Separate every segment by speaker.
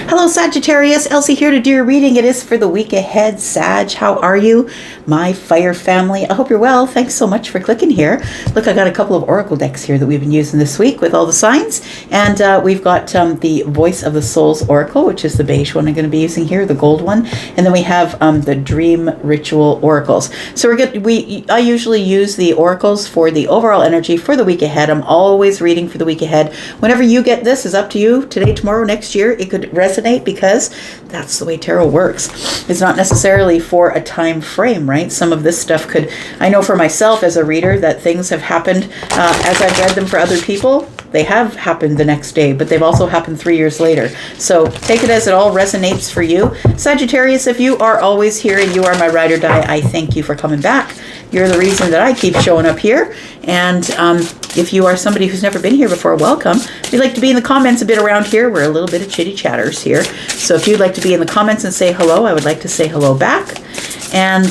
Speaker 1: Hello, Sagittarius. Elsie here to do your reading. It is for the week ahead. Sag, how are you? My fire family. I hope you're well. Thanks so much for clicking here. Look, I got a couple of oracle decks here that we've been using this week with all the signs. And we've got the Voice of the Soul's Oracle, which is the beige one I'm going to be using here, the gold one. And then we have the Dream Ritual Oracles. So I usually use the oracles for the overall energy for the week ahead. I'm always reading for the week ahead. Whenever you get this, is up to you. Today, tomorrow, next year, it could resonate because that's the way tarot works. It's not necessarily for a time frame, right? Some of this stuff could, I know for myself as a reader that things have happened as I've read them for other people. They have happened the next day, but they've also happened 3 years later. So take it as it all resonates for you. Sagittarius, if you are always here and you are my ride or die, I thank you for coming back. You're the reason that I keep showing up here. And if you are somebody who's never been here before, welcome. If you'd like to be in the comments a bit around here, we're a little bit of chitty chatters here. So if you'd like to be in the comments and say hello, I would like to say hello back. And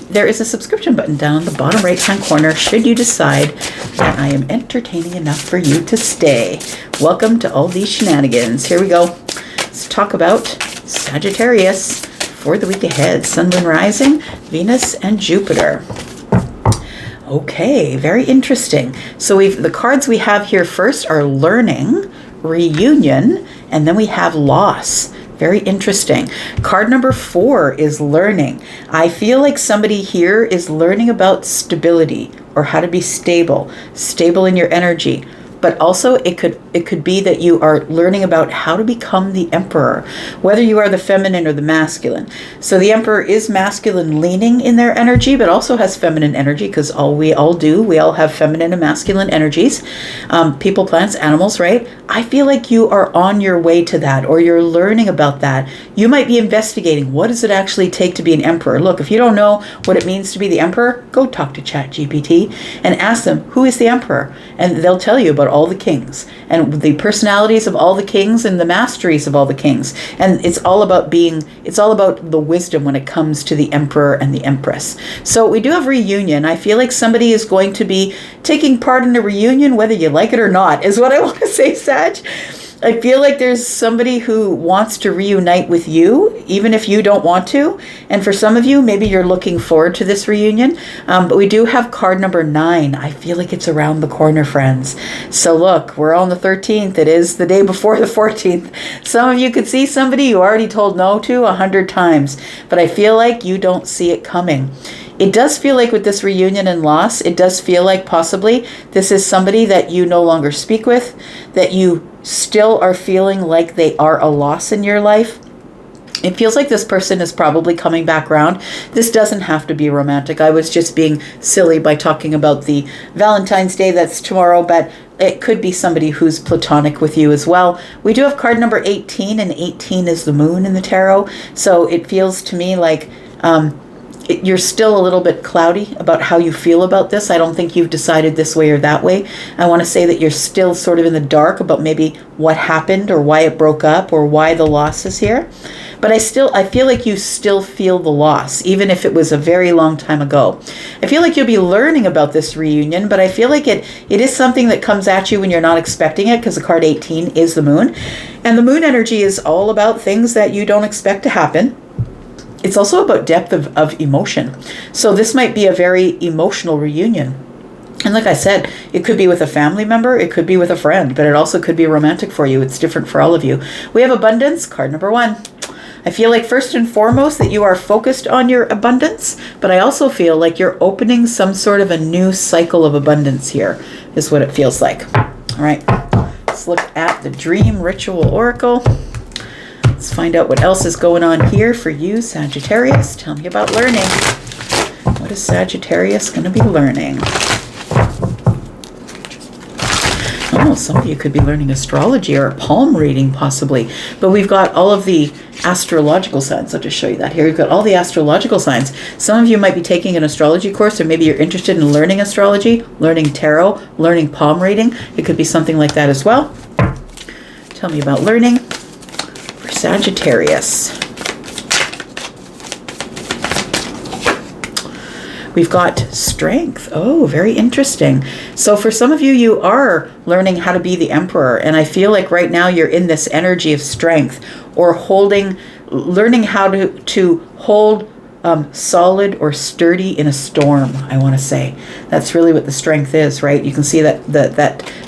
Speaker 1: there is a subscription button down in the bottom right-hand corner should you decide that I am entertaining enough for you to stay. Welcome to all these shenanigans. Here we go. Let's talk about Sagittarius for the week ahead. Sun, Moon, Rising, Venus, and Jupiter. Okay, very interesting. So the cards we have here first are learning, reunion, and then we have loss. Very interesting. Card number 4 is learning. I feel like somebody here is learning about stability or how to be stable in your energy. But also it could be that you are learning about how to become the emperor, whether you are the feminine or the masculine. So the emperor is masculine leaning in their energy, but also has feminine energy because we all have feminine and masculine energies. People, plants, animals, right? I feel like you are on your way to that, or you're learning about that. You might be investigating, what does it actually take to be an emperor? Look, if you don't know what it means to be the emperor, go talk to ChatGPT and ask them, who is the emperor? And they'll tell you about all the kings and the personalities of all the kings and the masteries of all the kings. And it's all about the wisdom when it comes to the emperor and the empress. So we do have reunion. I feel like somebody is going to be taking part in a reunion, whether you like it or not, is what I want to say, Sag. I feel like there's somebody who wants to reunite with you, even if you don't want to. And for some of you, maybe you're looking forward to this reunion. But we do have card number 9. I feel like it's around the corner, friends. So look, we're on the 13th. It is the day before the 14th. Some of you could see somebody you already told no to 100 times. But I feel like you don't see it coming. It does feel like with this reunion and loss, it does feel like possibly this is somebody that you no longer speak with, that you still are feeling like they are a loss in your life. It feels like this person is probably coming back around. This doesn't have to be romantic. I was just being silly by talking about the Valentine's Day that's tomorrow, but it could be somebody who's platonic with you as well. We do have card number 18, and 18 is the moon in the tarot. So it feels to me like you're still a little bit cloudy about how you feel about this. I don't think you've decided this way or that way. I want to say that you're still sort of in the dark about maybe what happened or why it broke up or why the loss is here. But I feel like you still feel the loss, even if it was a very long time ago. I feel like you'll be learning about this reunion, but I feel like it is something that comes at you when you're not expecting it, because the card 18 is the moon. And the moon energy is all about things that you don't expect to happen. It's also about depth of emotion. So this might be a very emotional reunion. And like I said, it could be with a family member, it could be with a friend, but it also could be romantic for you. It's different for all of you. We have abundance, card number 1. I feel like first and foremost that you are focused on your abundance, but I also feel like you're opening some sort of a new cycle of abundance here, is what it feels like. All right, let's look at the Dream Ritual Oracle. Let's find out what else is going on here for you, Sagittarius. Tell me about learning. What is Sagittarius going to be learning? Oh, some of you could be learning astrology or a palm reading possibly. But we've got all of the astrological signs. I'll just show you that here. We've got all the astrological signs. Some of you might be taking an astrology course, or maybe you're interested in learning astrology, learning tarot, learning palm reading. It could be something like that as well. Tell me about learning. Sagittarius. We've got strength. Oh, very interesting. So for some of you, you are learning how to be the emperor. And I feel like right now you're in this energy of strength, or learning how to hold solid or sturdy in a storm, I want to say. That's really what the strength is, right? You can see that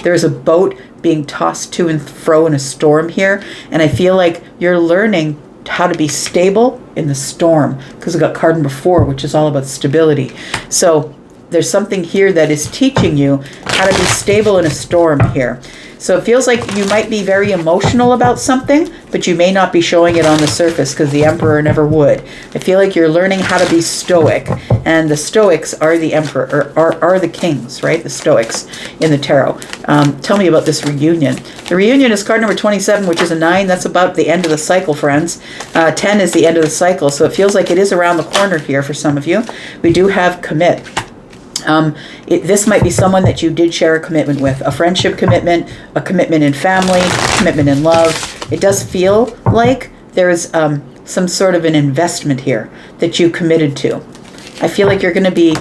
Speaker 1: there's a boat being tossed to and fro in a storm here. And I feel like you're learning how to be stable in the storm, because we got card number 4, which is all about stability. So there's something here that is teaching you how to be stable in a storm here. So it feels like you might be very emotional about something, but you may not be showing it on the surface, because the emperor never would. I feel like you're learning how to be stoic, and the stoics are the emperor, or are the kings, right? The stoics in the tarot. Tell me about this reunion. The reunion is card number 27, which is a 9. That's about the end of the cycle, friends. 10 is the end of the cycle, so it feels like it is around the corner here for some of you. We do have commit. This might be someone that you did share a commitment with, a friendship commitment, a commitment in family, commitment in love. It does feel like there is some sort of an investment here that you committed to. I feel like you're going to be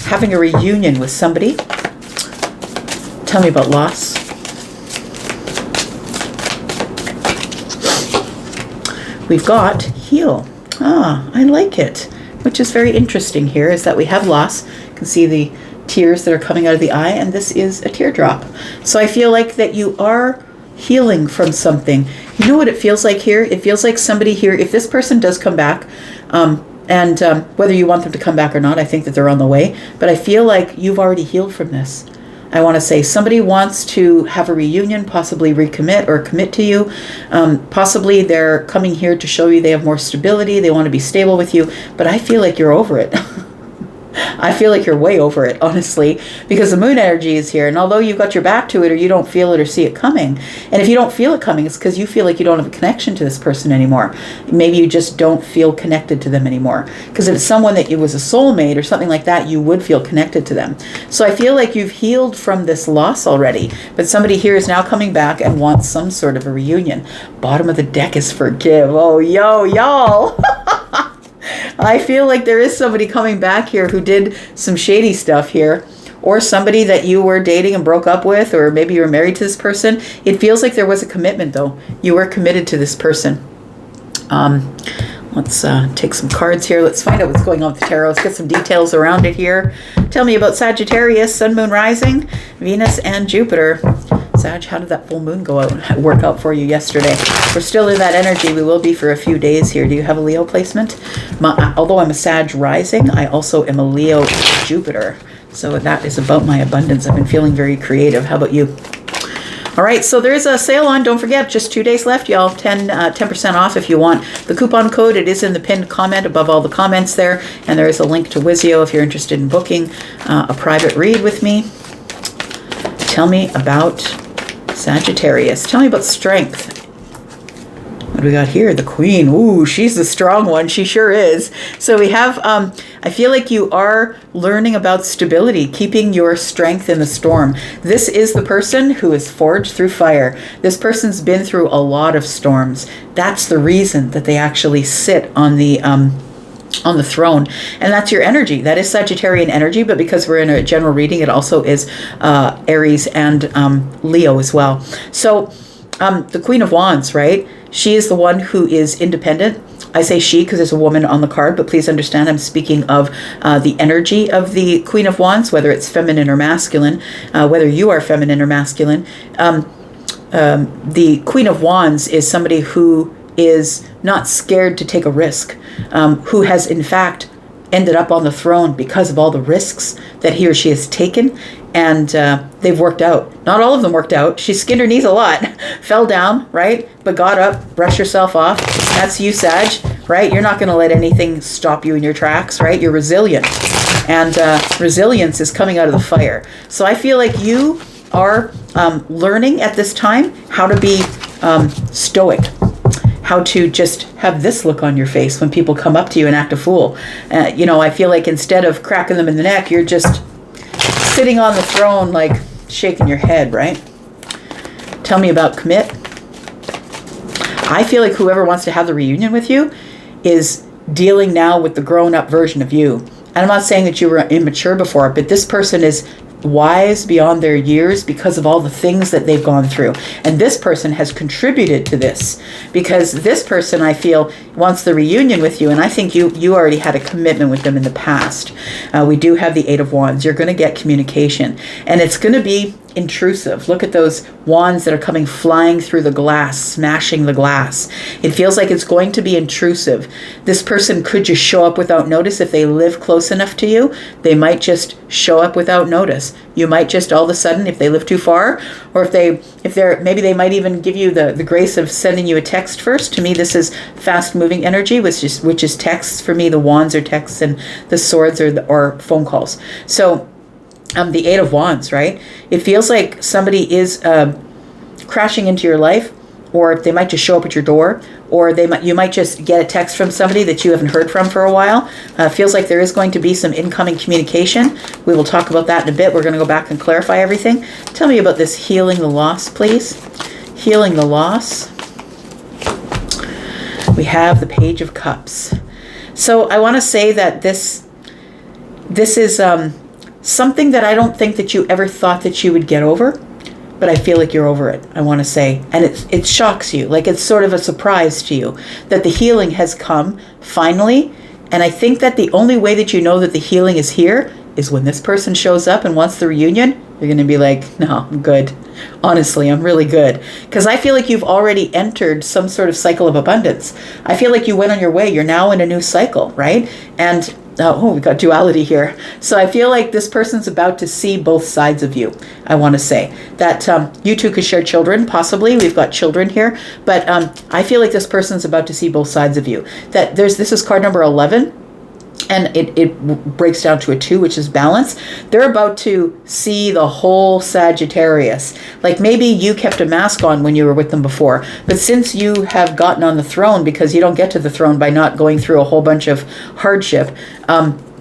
Speaker 1: having a reunion with somebody. Tell me about loss. We've got heal. I like it. Which is very interesting here, is that we have loss. You can see the tears that are coming out of the eye, and this is a teardrop. So I feel like that you are healing from something. You know what it feels like here? It feels like somebody here, if this person does come back, and whether you want them to come back or not, I think that they're on the way, but I feel like you've already healed from this. I want to say somebody wants to have a reunion, possibly recommit or commit to you. Possibly they're coming here to show you they have more stability. They want to be stable with you, but I feel like you're over it. I feel like you're way over it, honestly, because the moon energy is here. And although you've got your back to it, or you don't feel it or see it coming, and if you don't feel it coming, it's because you feel like you don't have a connection to this person anymore. Maybe you just don't feel connected to them anymore. Because if it's someone that you was a soulmate or something like that, you would feel connected to them. So I feel like you've healed from this loss already, but somebody here is now coming back and wants some sort of a reunion. Bottom of the deck is forgive. Oh, y'all. I feel like there is somebody coming back here who did some shady stuff here, or somebody that you were dating and broke up with, or maybe you were married to this person. It feels like there was a commitment, though. You were committed to this person. Let's take some cards here. Let's find out what's going on with the tarot. Let's get some details around it here. Tell me about Sagittarius, Sun, Moon, Rising, Venus, and Jupiter. Sag, how did that full moon work out for you yesterday? We're still in that energy. We will be for a few days here. Do you have a Leo placement? Although I'm a Sag rising, I also am a Leo Jupiter. So that is about my abundance. I've been feeling very creative. How about you? All right, so there is a sale on. Don't forget, just 2 days left, y'all. 10% off if you want the coupon code. It is in the pinned comment above all the comments there. And there is a link to Wizio if you're interested in booking a private read with me. Tell me about Sagittarius. Tell me about strength. What do we got here? The Queen. Ooh, she's the strong one. She sure is. So we have, I feel like you are learning about stability, keeping your strength in the storm. This is the person who is forged through fire. This person's been through a lot of storms. That's the reason that they actually sit on the throne, and that's your energy. That is Sagittarian energy, but because we're in a general reading, it also is Aries and Leo as well. So the Queen of Wands, right? She is the one who is independent. I say she because there's a woman on the card, but please understand I'm speaking of the energy of the Queen of Wands, whether it's feminine or masculine, whether you are feminine or masculine. The Queen of Wands is somebody who is not scared to take a risk, who has in fact ended up on the throne because of all the risks that he or she has taken, and they've worked out. Not all of them worked out. She skinned her knees a lot, fell down, right? But got up, brushed herself off. That's you, Sag, right? You're not going to let anything stop you in your tracks, right? You're resilient, and resilience is coming out of the fire. So I feel like you are learning at this time how to be stoic, how to just have this look on your face when people come up to you and act a fool. I feel like instead of cracking them in the neck, you're just sitting on the throne, like shaking your head, right? Tell me about commit. I feel like whoever wants to have the reunion with you is dealing now with the grown-up version of you. And I'm not saying that you were immature before, but this person is wise beyond their years because of all the things that they've gone through. And this person has contributed to this, because this person, I feel, wants the reunion with you. And I think you already had a commitment with them in the past. We do have the Eight of Wands. You're going to get communication, and it's going to be intrusive. Look at those wands that are coming flying through the glass, smashing the glass. It feels like it's going to be intrusive. This person could just show up without notice. If they live close enough to you, they might just show up without notice. You might just all of a sudden, if they live too far, or maybe they might even give you the grace of sending you a text first. To me, this is fast moving energy, which is texts. For me, the wands are texts and the swords are phone calls. So the Eight of Wands, right? It feels like somebody is crashing into your life, or they might just show up at your door, or you might just get a text from somebody that you haven't heard from for a while. Feels like there is going to be some incoming communication. We will talk about that in a bit. We're going to go back and clarify everything. Tell me about this healing the loss, please. Healing the loss. We have the Page of Cups. So I want to say that this is something that I don't think that you ever thought that you would get over, but I feel like you're over it, I want to say. And it shocks you, like it's sort of a surprise to you that the healing has come finally. And I think that the only way that you know that the healing is here is when this person shows up and wants the reunion. You're going to be like, no, I'm good. Honestly, I'm really good. Because I feel like you've already entered some sort of cycle of abundance. I feel like you went on your way. You're now in a new cycle, right? And we got duality here. So I feel like this person's about to see both sides of you. I want to say that you two could share children, possibly. We've got children here. But I feel like this person's about to see both sides of you. This is card number 11. And it breaks down to a 2, which is balance. They're about to see the whole Sagittarius. Like maybe you kept a mask on when you were with them before, but since you have gotten on the throne, because you don't get to the throne by not going through a whole bunch of hardship,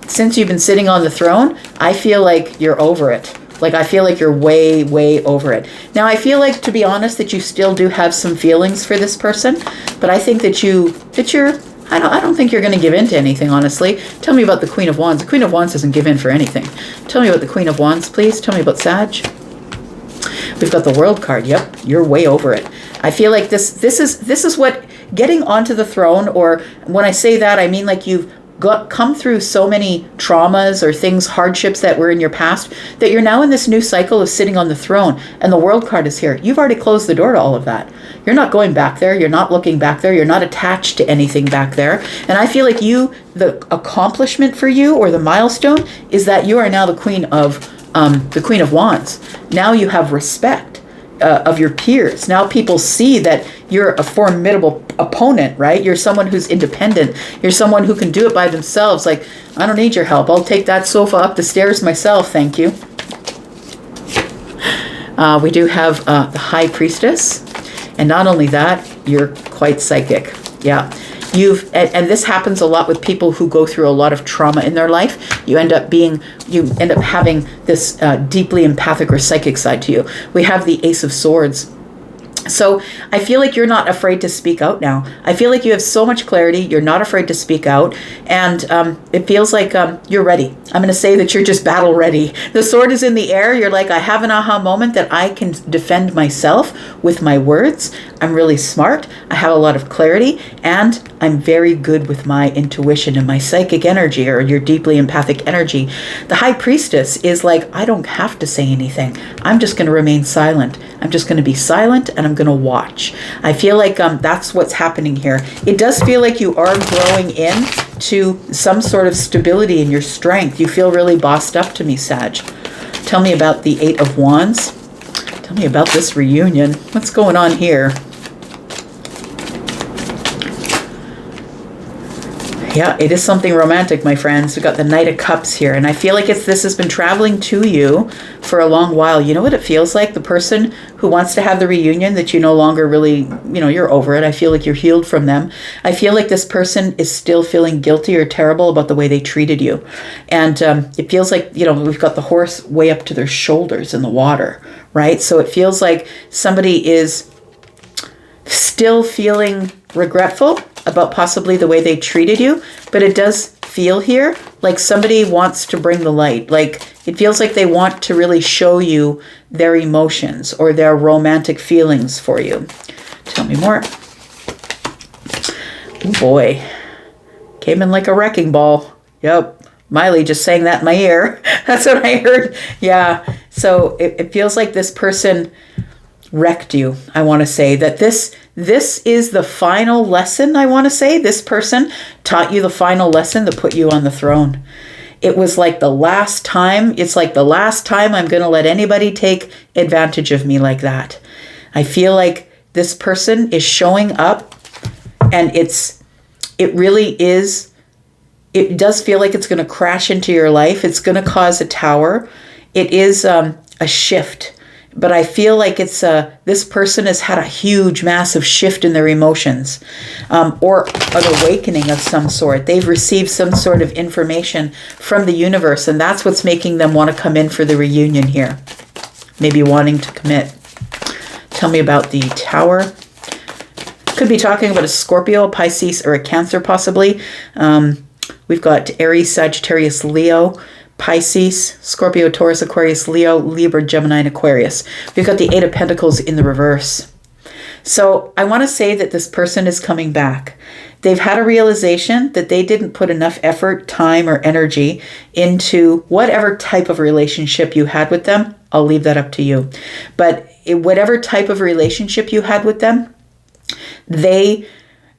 Speaker 1: since you've been sitting on the throne, I feel like you're over it. Like I feel like you're way, way over it. Now I feel like, to be honest, that you still do have some feelings for this person, but I think that you're I don't think you're going to give in to anything, honestly. Tell me about the Queen of Wands. The Queen of Wands doesn't give in for anything. Tell me about the Queen of Wands, please. Tell me about Sag. We've got the World card. Yep, you're way over it. I feel like this is what getting onto the throne, or when I say that, I mean like you've come through so many traumas or things, hardships that were in your past, that you're now in this new cycle of sitting on the throne, and the World card is here. You've already closed the door to all of that. You're not going back there. You're not looking back there. You're not attached to anything back there. And I feel like the accomplishment for you, or the milestone, is that you are now the Queen of Wands. Now you have respect of your peers. Now people see that you're a formidable opponent, right? You're someone who's independent. You're someone who can do it by themselves. Like, I don't need your help. I'll take that sofa up the stairs myself. Thank you. We do have the High Priestess. And not only that, you're quite psychic. Yeah. And this happens a lot with people who go through a lot of trauma in their life. You end up having this deeply empathic or psychic side to you. We have the Ace of Swords. So I feel like you're not afraid to speak out now. I feel like you have so much clarity. You're not afraid to speak out. And it feels like you're ready. I'm going to say that you're just battle ready. The sword is in the air. You're like, I have an aha moment that I can defend myself with my words. I'm really smart. I have a lot of clarity. And I'm very good with my intuition and my psychic energy, or your deeply empathic energy. The High Priestess is like, I don't have to say anything. I'm just going to remain silent. I'm just going to be silent, and I'm going to watch. I feel like that's what's happening here. It does feel like you are growing in to some sort of stability in your strength. You feel really bossed up to me, Sag. Tell me about the Eight of Wands. Tell me about this reunion. What's going on here? Yeah, it is something romantic, my friends. We've got the Knight of Cups here, and I feel like this has been traveling to you for a long while. You know what it feels like? The person who wants to have the reunion that you no longer really, you're over it. I feel like you're healed from them. I feel like this person is still feeling guilty or terrible about the way they treated you. And it feels like, we've got the horse way up to their shoulders in the water, right? So it feels like somebody is still feeling regretful about possibly the way they treated you, but it does feel here like somebody wants to bring the light. Like it feels like they want to really show you their emotions or their romantic feelings for you. Tell me more. Oh boy. Came in like a wrecking ball. Yep. Miley just sang that in my ear. That's what I heard. Yeah. So it feels like this person wrecked you. I want to say that this is the final lesson. I want to say this person taught you the final lesson to put you on the throne. It was like the last time. It's like the last time I'm going to let anybody take advantage of me like that. I feel like this person is showing up, and it really is. It does feel like it's going to crash into your life. It's going to cause a tower. It is a shift. But I feel like it's this person has had a huge, massive shift in their emotions, or an awakening of some sort. They've received some sort of information from the universe, and that's what's making them want to come in for the reunion here. Maybe wanting to commit. Tell me about the Tower. Could be talking about a Scorpio, Pisces, or a Cancer possibly. We've got Aries, Sagittarius, Leo, Pisces, Scorpio, Taurus, Aquarius, Leo, Libra, Gemini, and Aquarius. We've got the Eight of Pentacles in the reverse. So I want to say that this person is coming back. They've had a realization that they didn't put enough effort, time, or energy into whatever type of relationship you had with them. I'll leave that up to you. But whatever type of relationship you had with them, they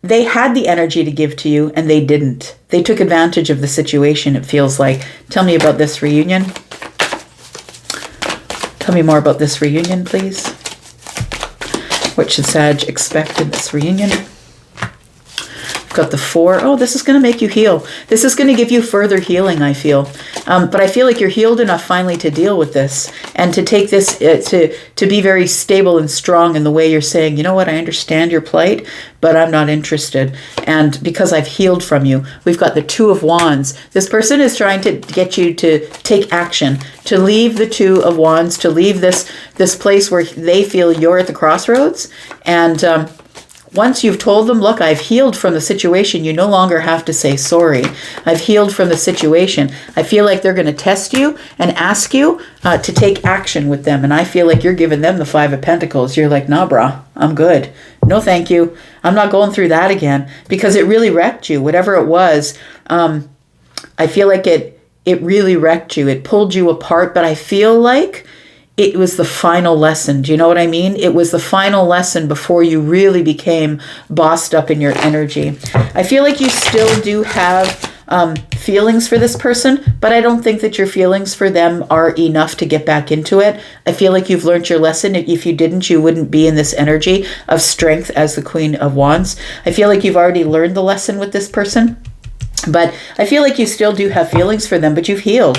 Speaker 1: had the energy to give to you, and they didn't. They took advantage of the situation, it feels like. Tell me about this reunion. Tell me more about this reunion, please. What should Sag expect in this reunion? Got the 4. Oh, this is going to make you heal. This is going to give you further healing, I feel. But I feel like you're healed enough finally to deal with this and to take this, to be very stable and strong in the way you're saying, you know what, I understand your plight, but I'm not interested. And because I've healed from you, we've got the 2 of Wands. This person is trying to get you to take action, to leave the 2 of Wands, to leave this place where they feel you're at the crossroads. And once you've told them, look, I've healed from the situation, you no longer have to say sorry. I've healed from the situation. I feel like they're going to test you and ask you to take action with them. And I feel like you're giving them the 5 of Pentacles. You're like, nah, brah, I'm good. No, thank you. I'm not going through that again, because it really wrecked you. Whatever it was, I feel like it really wrecked you. It pulled you apart, but I feel like it was the final lesson. Do you know what I mean? It was the final lesson before you really became bossed up in your energy. I feel like you still do have feelings for this person, but I don't think that your feelings for them are enough to get back into it. I feel like you've learned your lesson. If you didn't, you wouldn't be in this energy of strength as the Queen of Wands. I feel like you've already learned the lesson with this person. But I feel like you still do have feelings for them, but you've healed.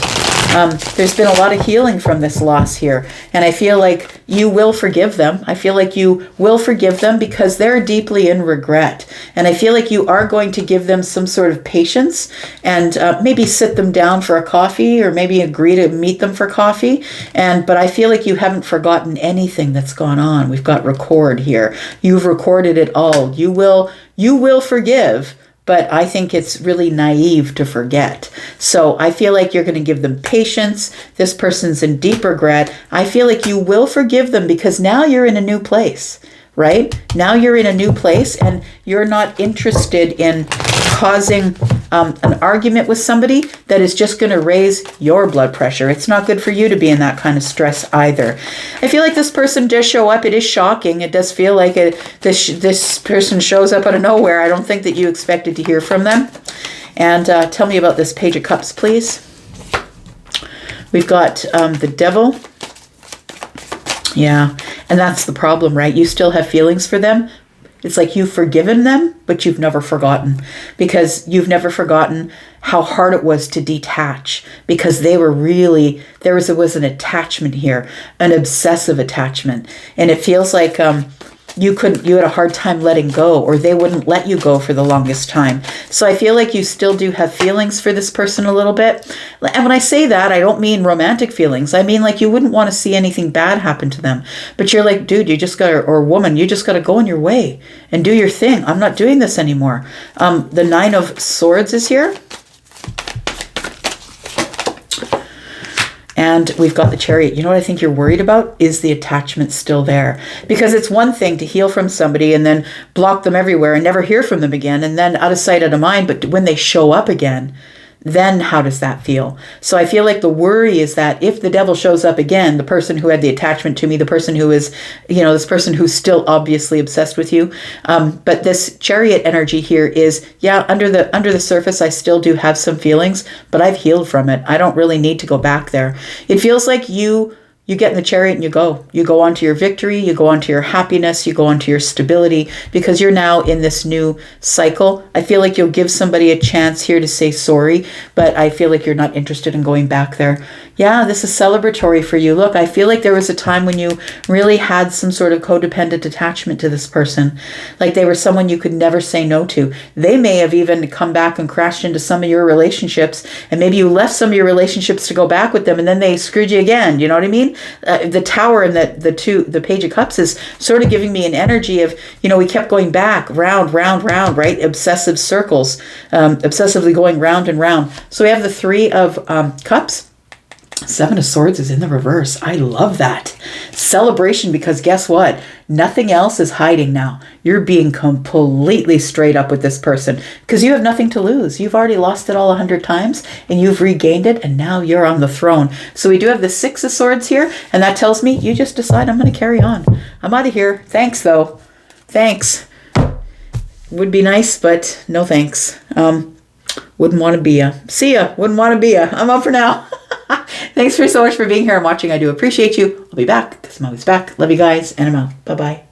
Speaker 1: There's been a lot of healing from this loss here. And I feel like you will forgive them. I feel like you will forgive them because they're deeply in regret. And I feel like you are going to give them some sort of patience and maybe sit them down for a coffee, or maybe agree to meet them for coffee. But I feel like you haven't forgotten anything that's gone on. We've got record here. You've recorded it all. You will forgive. But I think it's really naive to forget. So I feel like you're going to give them patience. This person's in deep regret. I feel like you will forgive them because now you're in a new place, right? Now you're in a new place and you're not interested in causing an argument with somebody that is just going to raise your blood pressure. It's not good for you to be in that kind of stress either. I feel like this person does show up. It is shocking. It does feel like this person shows up out of nowhere. I don't think that you expected to hear from them. And tell me about this Page of Cups, please. We've got the Devil. Yeah, and that's the problem, right? You still have feelings for them. It's like you've forgiven them, but you've never forgotten, because you've never forgotten how hard it was to detach, because they were really, there was an attachment here, an obsessive attachment. And it feels like you had a hard time letting go, or they wouldn't let you go for the longest time. So I feel like you still do have feelings for this person a little bit. And when I say that, I don't mean romantic feelings. I mean like you wouldn't want to see anything bad happen to them. But you're like, dude, you just got to, or woman, you just got to go on your way and do your thing. I'm not doing this anymore. The 9 of Swords is here. And we've got the Chariot. You know what I think you're worried about is the attachment still there. Because it's one thing to heal from somebody and then block them everywhere and never hear from them again, and then out of sight, out of mind. But when they show up again, then how does that feel? So I feel like the worry is that if the devil shows up again, the person who had the attachment to me, the person who is, this person who's still obviously obsessed with you. But this Chariot energy here is, under the surface, I still do have some feelings, but I've healed from it. I don't really need to go back there. It feels like you get in the Chariot and you go on to your victory, you go on to your happiness, you go on to your stability, because you're now in this new cycle. I feel like you'll give somebody a chance here to say sorry, but I feel like you're not interested in going back there. Yeah, this is celebratory for you. Look, I feel like there was a time when you really had some sort of codependent attachment to this person. Like they were someone you could never say no to. They may have even come back and crashed into some of your relationships, and maybe you left some of your relationships to go back with them, and then they screwed you again. You know what I mean? The Tower and the Page of Cups is sort of giving me an energy of, we kept going back, round, right? Obsessive circles, obsessively going round and round. So we have the Three of Cups. Seven of Swords is in the reverse. I love that. Celebration, because guess what? Nothing else is hiding now. You're being completely straight up with this person because you have nothing to lose. You've already lost it all 100 times and you've regained it, and now you're on the throne. So we do have the Six of Swords here, and that tells me you just decide, I'm going to carry on. I'm out of here. Thanks, though. Thanks. Would be nice, but no thanks. Wouldn't want to be ya. See ya. Wouldn't want to be ya. I'm out for now. Thanks so much for being here and watching. I do appreciate you. I'll be back because I'm always back. Love you guys, and I'm out. Bye-bye.